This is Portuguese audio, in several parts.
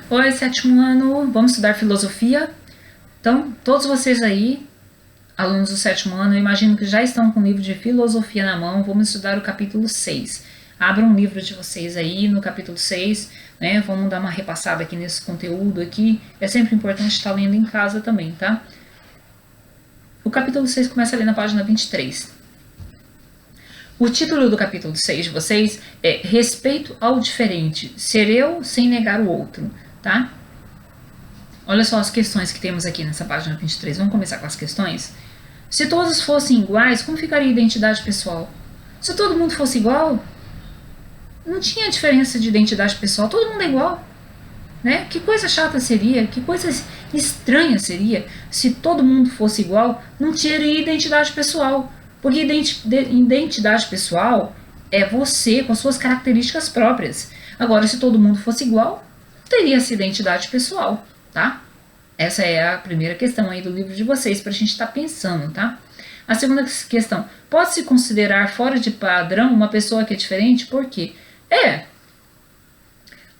Oi, sétimo ano, vamos estudar filosofia? Então, todos vocês aí, alunos do sétimo ano, eu imagino que já estão com o livro de filosofia na mão, vamos estudar o capítulo 6. Abram um livro de vocês aí no capítulo 6, né? Vamos dar uma repassada aqui nesse conteúdo aqui. É sempre importante estar lendo em casa também, tá? O capítulo 6 começa ali na página 23. O título do capítulo 6 de vocês é Respeito ao Diferente, ser eu sem negar o outro, tá? Olha só as questões que temos aqui nessa página 23. Vamos começar com as questões? Se todos fossem iguais, como ficaria a identidade pessoal? Se todo mundo fosse igual, não tinha diferença de identidade pessoal, todo mundo é igual, né? Que coisa chata seria, que coisa estranha seria se todo mundo fosse igual, não teria identidade pessoal. Porque identidade pessoal é você com as suas características próprias. Agora, se todo mundo fosse igual, não teria essa identidade pessoal, tá? Essa é a primeira questão aí do livro de vocês para a gente estar pensando, tá? A segunda questão, pode-se considerar fora de padrão uma pessoa que é diferente? Por quê?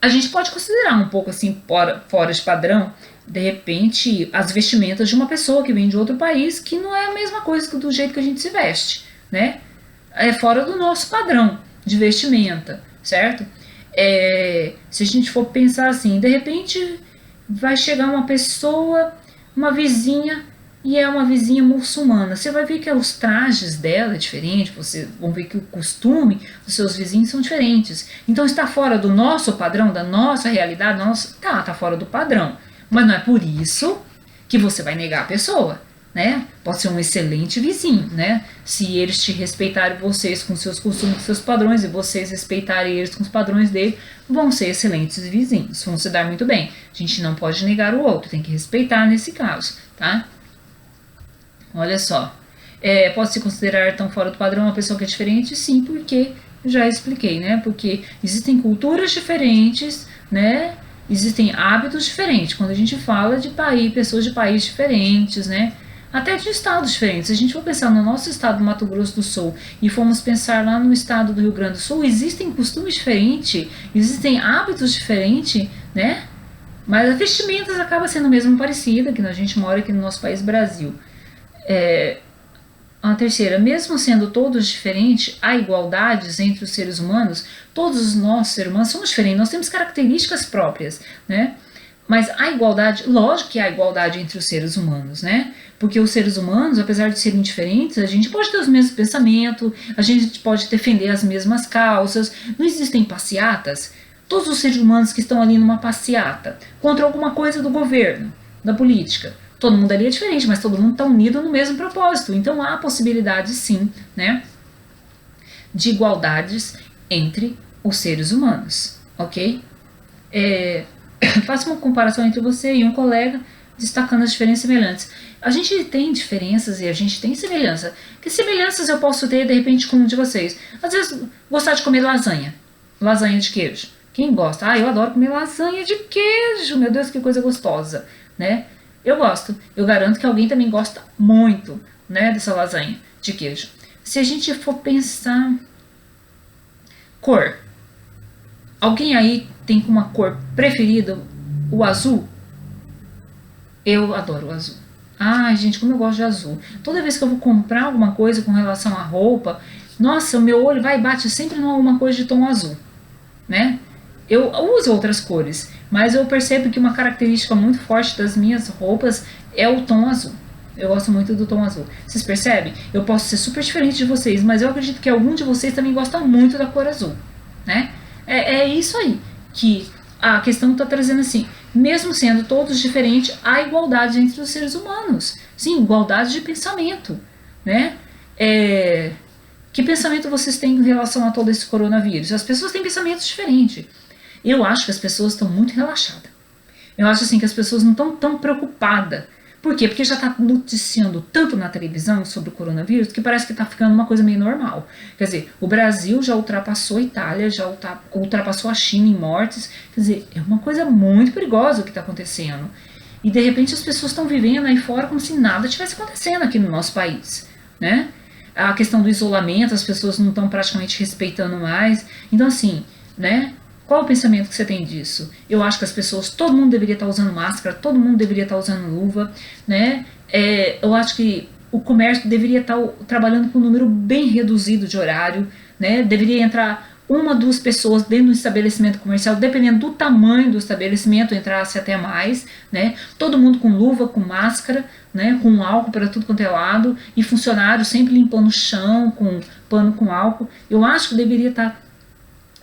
A gente pode considerar um pouco assim fora de padrão, de repente, as vestimentas de uma pessoa que vem de outro país, que não é a mesma coisa do jeito que a gente se veste, né? É fora do nosso padrão de vestimenta, certo? Se a gente for pensar assim, de repente vai chegar uma pessoa, uma vizinha, e é uma vizinha muçulmana. Você vai ver que os trajes dela é diferente, vocês vão ver que o costume dos seus vizinhos são diferentes. Então está fora do nosso padrão, da nossa realidade, tá fora do padrão. Mas não é por isso que você vai negar a pessoa, né? Pode ser um excelente vizinho, né? Se eles te respeitarem vocês com seus costumes, com seus padrões, e vocês respeitarem eles com os padrões dele, vão ser excelentes vizinhos, vão se dar muito bem. A gente não pode negar o outro, tem que respeitar nesse caso, tá? Olha só, pode se considerar tão fora do padrão uma pessoa que é diferente? Sim, porque já expliquei, né? Porque existem culturas diferentes, né? Existem hábitos diferentes. Quando a gente fala de país, pessoas de países diferentes, né? Até de estados diferentes. Se a gente for pensar no nosso estado do Mato Grosso do Sul e formos pensar lá no estado do Rio Grande do Sul, existem costumes diferentes, existem hábitos diferentes, né? Mas a vestimenta acaba sendo mesmo parecida, que a gente mora aqui no nosso país Brasil. A terceira, mesmo sendo todos diferentes, há igualdades entre os seres humanos. Todos nós, seres humanos, somos diferentes, nós temos características próprias, né? Mas há igualdade, lógico que há igualdade entre os seres humanos, né? Porque os seres humanos, apesar de serem diferentes, a gente pode ter os mesmos pensamentos, a gente pode defender as mesmas causas, não existem passeatas. Todos os seres humanos que estão ali numa passeata contra alguma coisa do governo, da política, todo mundo ali é diferente, mas todo mundo está unido no mesmo propósito. Então há possibilidade, sim, né, de igualdades entre os seres humanos, ok? Faça uma comparação entre você e um colega, destacando as diferenças e semelhantes. A gente tem diferenças e a gente tem semelhança. Que semelhanças eu posso ter, de repente, com um de vocês? Às vezes, gostar de comer lasanha. Lasanha de queijo. Quem gosta? Eu adoro comer lasanha de queijo. Meu Deus, que coisa gostosa, né? Eu gosto. Eu garanto que alguém também gosta muito, né, dessa lasanha de queijo. Se a gente for pensar cor, alguém aí tem uma cor preferida o azul? Eu adoro o azul. Ai, gente, como eu gosto de azul. Toda vez que eu vou comprar alguma coisa com relação à roupa, nossa, o meu olho vai e bate sempre numa coisa de tom azul, né? Eu uso outras cores, mas eu percebo que uma característica muito forte das minhas roupas é o tom azul. Eu gosto muito do tom azul. Vocês percebem? Eu posso ser super diferente de vocês, mas eu acredito que algum de vocês também gosta muito da cor azul, né? É isso aí que a questão está trazendo assim. Mesmo sendo todos diferentes, há igualdade entre os seres humanos. Sim, igualdade de pensamento, né? Que pensamento vocês têm em relação a todo esse coronavírus? As pessoas têm pensamentos diferentes. Eu acho que as pessoas estão muito relaxadas. Eu acho assim que as pessoas não estão tão preocupadas. Por quê? Porque já está noticiando tanto na televisão sobre o coronavírus que parece que está ficando uma coisa meio normal. Quer dizer, o Brasil já ultrapassou a Itália, já ultrapassou a China em mortes. Quer dizer, é uma coisa muito perigosa o que está acontecendo. E de repente as pessoas estão vivendo aí fora como se nada tivesse acontecendo aqui no nosso país, né? A questão do isolamento, as pessoas não estão praticamente respeitando mais. Então assim, né? Qual o pensamento que você tem disso? Eu acho que as pessoas, todo mundo deveria estar usando máscara, todo mundo deveria estar usando luva, né? Eu acho que o comércio deveria estar trabalhando com um número bem reduzido de horário, né? Deveria entrar uma, duas pessoas dentro do estabelecimento comercial, dependendo do tamanho do estabelecimento, entrasse até mais, né? Todo mundo com luva, com máscara, né? Com álcool para tudo quanto é lado, e funcionário sempre limpando o chão com pano com álcool. Eu acho que deveria estar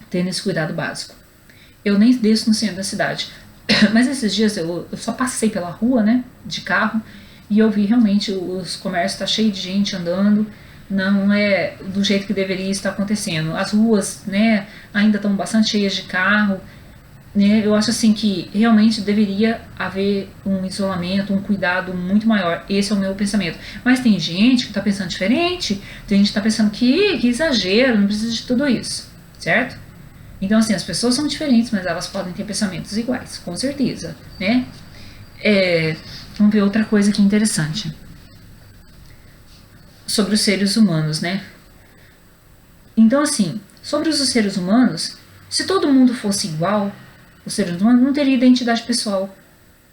tendo esse cuidado básico. Eu nem desço no centro da cidade, mas esses dias eu só passei pela rua, né, de carro, e eu vi realmente os comércios tá cheio de gente andando, não é do jeito que deveria estar acontecendo. As ruas, né, ainda estão bastante cheias de carro, né? Eu acho assim que realmente deveria haver um isolamento, um cuidado muito maior. Esse é o meu pensamento. Mas tem gente que está pensando diferente, tem gente que está pensando que exagero, não precisa de tudo isso, certo? Então, assim, as pessoas são diferentes, mas elas podem ter pensamentos iguais, com certeza, né? Vamos ver outra coisa aqui interessante. Sobre os seres humanos, né? Então, assim, sobre os seres humanos, se todo mundo fosse igual, os seres humanos não teria identidade pessoal.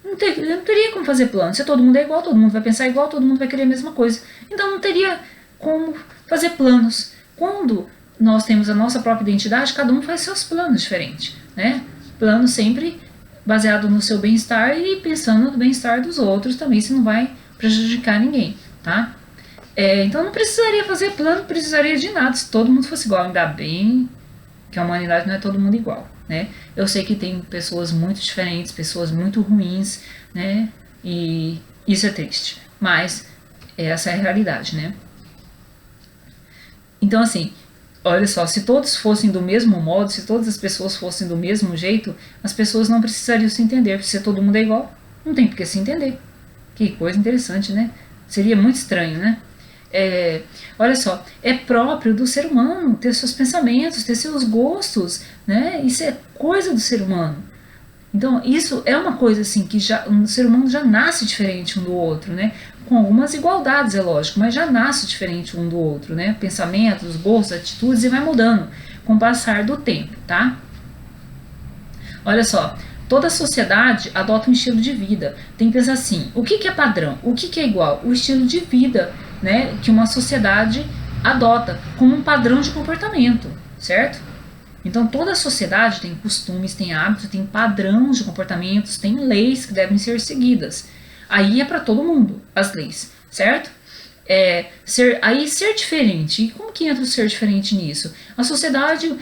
Não teria como fazer plano. Se todo mundo é igual, todo mundo vai pensar igual, todo mundo vai querer a mesma coisa. Então não teria como fazer planos. Quando nós temos a nossa própria identidade, cada um faz seus planos diferentes, né? Plano sempre baseado no seu bem-estar e pensando no bem-estar dos outros também, se não vai prejudicar ninguém, tá? Então não precisaria fazer plano, não precisaria de nada se todo mundo fosse igual. Ainda bem que a humanidade não é todo mundo igual, né? Eu sei que tem pessoas muito diferentes, pessoas muito ruins, né? E isso é triste, mas essa é a realidade, né? Então, assim, olha só, se todos fossem do mesmo modo, se todas as pessoas fossem do mesmo jeito, as pessoas não precisariam se entender, porque se todo mundo é igual, não tem por que se entender. Que coisa interessante, né? Seria muito estranho, né? Olha só, é próprio do ser humano ter seus pensamentos, ter seus gostos, né? Isso é coisa do ser humano. Então, isso é uma coisa assim que o ser humano já nasce diferente um do outro, né? Com algumas igualdades, é lógico, mas já nasce diferente um do outro, né? Pensamentos, gostos, atitudes, e vai mudando com o passar do tempo, tá? Olha só, toda sociedade adota um estilo de vida. Tem que pensar assim, o que é padrão? O que é igual? O estilo de vida, né, que uma sociedade adota como um padrão de comportamento, certo? Então toda a sociedade tem costumes, tem hábitos, tem padrões de comportamentos, tem leis que devem ser seguidas. Aí é para todo mundo as leis, certo? Ser diferente. E como que entra o ser diferente nisso? A sociedade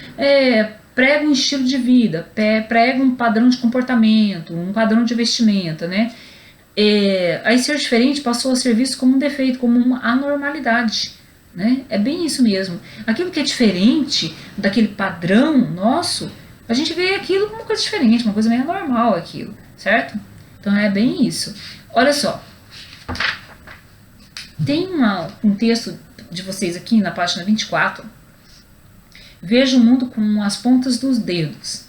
prega um estilo de vida, prega um padrão de comportamento, um padrão de vestimenta, né? Aí ser diferente passou a ser visto como um defeito, como uma anormalidade, né? É bem isso mesmo. Aquilo que é diferente daquele padrão nosso, a gente vê aquilo como uma coisa diferente, uma coisa meio anormal aquilo, certo? Então é bem isso. Olha só, tem um texto de vocês aqui na página 24. Veja o mundo com as pontas dos dedos.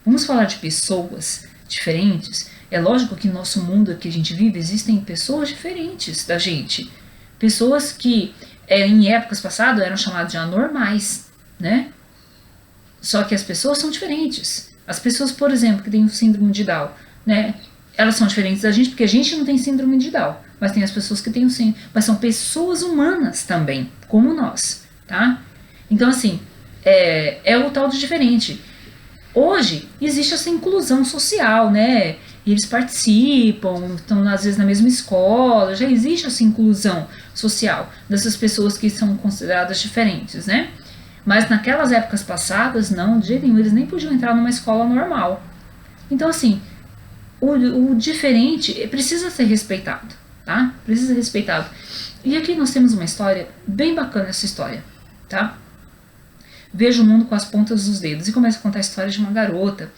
Vamos falar de pessoas diferentes. É lógico que no nosso mundo que a gente vive existem pessoas diferentes da gente. Pessoas que em épocas passadas eram chamadas de anormais, né? Só que as pessoas são diferentes. As pessoas, por exemplo, que têm o síndrome de Down, né? Elas são diferentes da gente porque a gente não tem síndrome de Down, mas tem as pessoas que têm o síndrome, mas são pessoas humanas também, como nós, tá? Então, assim, é o tal de diferente. Hoje existe essa inclusão social, né? E eles participam, estão às vezes na mesma escola, já existe essa inclusão social dessas pessoas que são consideradas diferentes, né? Mas naquelas épocas passadas, não, de jeito nenhum, eles nem podiam entrar numa escola normal. Então, assim, o diferente precisa ser respeitado, tá? Precisa ser respeitado. E aqui nós temos uma história bem bacana, essa história, tá? Veja o mundo com as pontas dos dedos. E começa a contar a história de uma garota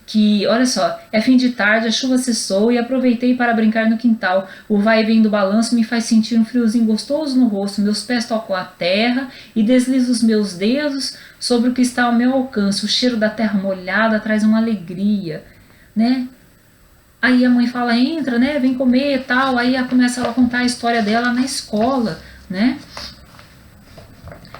que, olha só, é fim de tarde, a chuva cessou e aproveitei para brincar no quintal. O vai e vem do balanço me faz sentir um friozinho gostoso no rosto. Meus pés tocam a terra e deslizo os meus dedos sobre o que está ao meu alcance. O cheiro da terra molhada traz uma alegria, né? Aí a mãe fala, entra, né, vem comer e tal. Aí ela começa a contar a história dela na escola, né?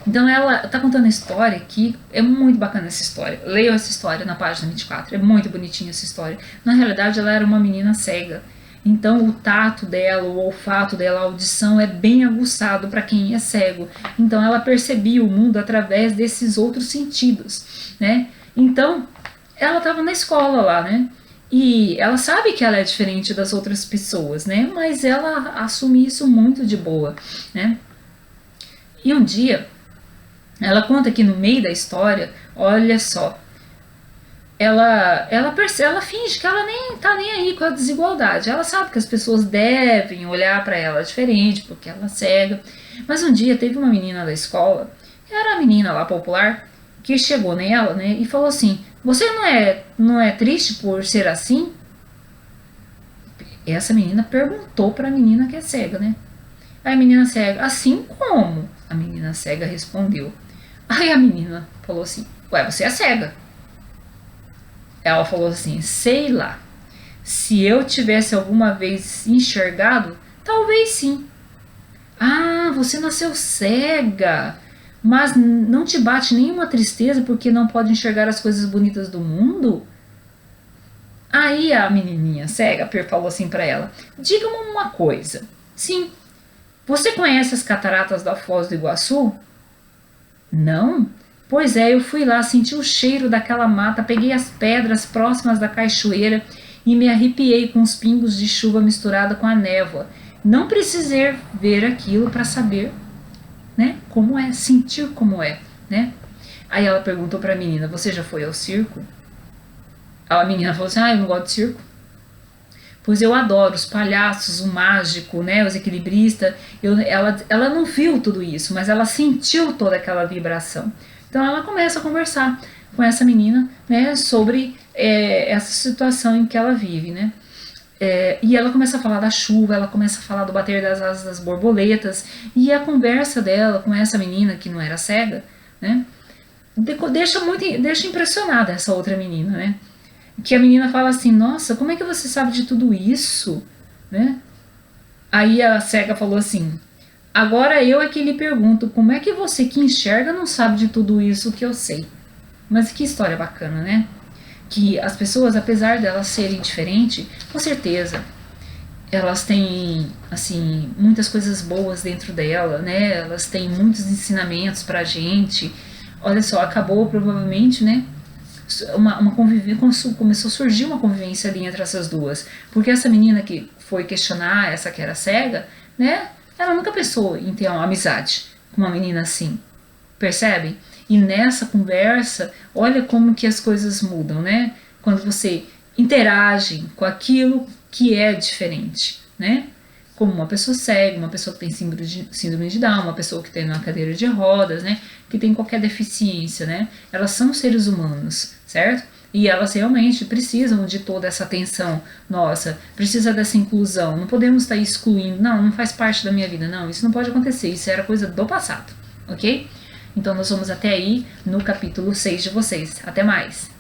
Então ela tá contando a história que é muito bacana essa história. Leiam essa história na página 24, é muito bonitinha essa história. Na realidade ela era uma menina cega. Então o tato dela, o olfato dela, a audição é bem aguçado para quem é cego. Então ela percebia o mundo através desses outros sentidos, né? Então ela estava na escola lá, né? E ela sabe que ela é diferente das outras pessoas, né? Mas ela assume isso muito de boa, né? E um dia ela conta que no meio da história, olha só, ela finge que ela nem tá nem aí com a desigualdade. Ela sabe que as pessoas devem olhar para ela diferente, porque ela é cega. Mas um dia teve uma menina da escola, que era a menina lá popular, que chegou nela, né, e falou assim: "Você não é triste por ser assim?" Essa menina perguntou para a menina que é cega, né? Aí a menina cega: "Assim como?" A menina cega respondeu. Aí a menina falou assim: "Ué, você é cega." Ela falou assim: "Sei lá. Se eu tivesse alguma vez enxergado, talvez sim." "Ah, você nasceu cega. Mas não te bate nenhuma tristeza porque não pode enxergar as coisas bonitas do mundo?" Aí a menininha cega falou assim pra ela: "Diga-me uma coisa. Sim, você conhece as cataratas da Foz do Iguaçu?" "Não?" "Pois é, eu fui lá, senti o cheiro daquela mata, peguei as pedras próximas da cachoeira e me arrepiei com os pingos de chuva misturada com a névoa. Não precisei ver aquilo para saber, né, como é, sentir como é, né?" Aí ela perguntou para a menina: "Você já foi ao circo?" A menina falou assim: "Ah, eu não gosto de circo." "Pois eu adoro os palhaços, o mágico, né, os equilibristas." Ela não viu tudo isso, mas ela sentiu toda aquela vibração. Então ela começa a conversar com essa menina, né, sobre essa situação em que ela vive, né? E ela começa a falar da chuva, ela começa a falar do bater das asas das borboletas, e a conversa dela com essa menina que não era cega, né, deixa impressionada essa outra menina, né? Que a menina fala assim: "Nossa, como é que você sabe de tudo isso?" Né? Aí a cega falou assim: "Agora eu é que lhe pergunto, como é que você que enxerga não sabe de tudo isso que eu sei?" Mas que história bacana, né? Que as pessoas, apesar delas serem diferentes, com certeza elas têm, assim, muitas coisas boas dentro dela, né? Elas têm muitos ensinamentos pra gente. Olha só, acabou provavelmente, né, uma convivência, começou a surgir uma convivência ali entre essas duas, porque essa menina que foi questionar essa que era cega, né, ela nunca pensou em ter uma amizade com uma menina assim, percebem? E nessa conversa, olha como que as coisas mudam, né, quando você interage com aquilo que é diferente, né, como uma pessoa cega, uma pessoa que tem síndrome de Down, uma pessoa que tem uma cadeira de rodas, né, que tem qualquer deficiência, né, elas são seres humanos, certo? E elas realmente precisam de toda essa atenção nossa, precisa dessa inclusão, não podemos estar excluindo, não faz parte da minha vida, não, isso não pode acontecer, isso era coisa do passado, ok? Então nós vamos até aí no capítulo 6 de vocês, até mais!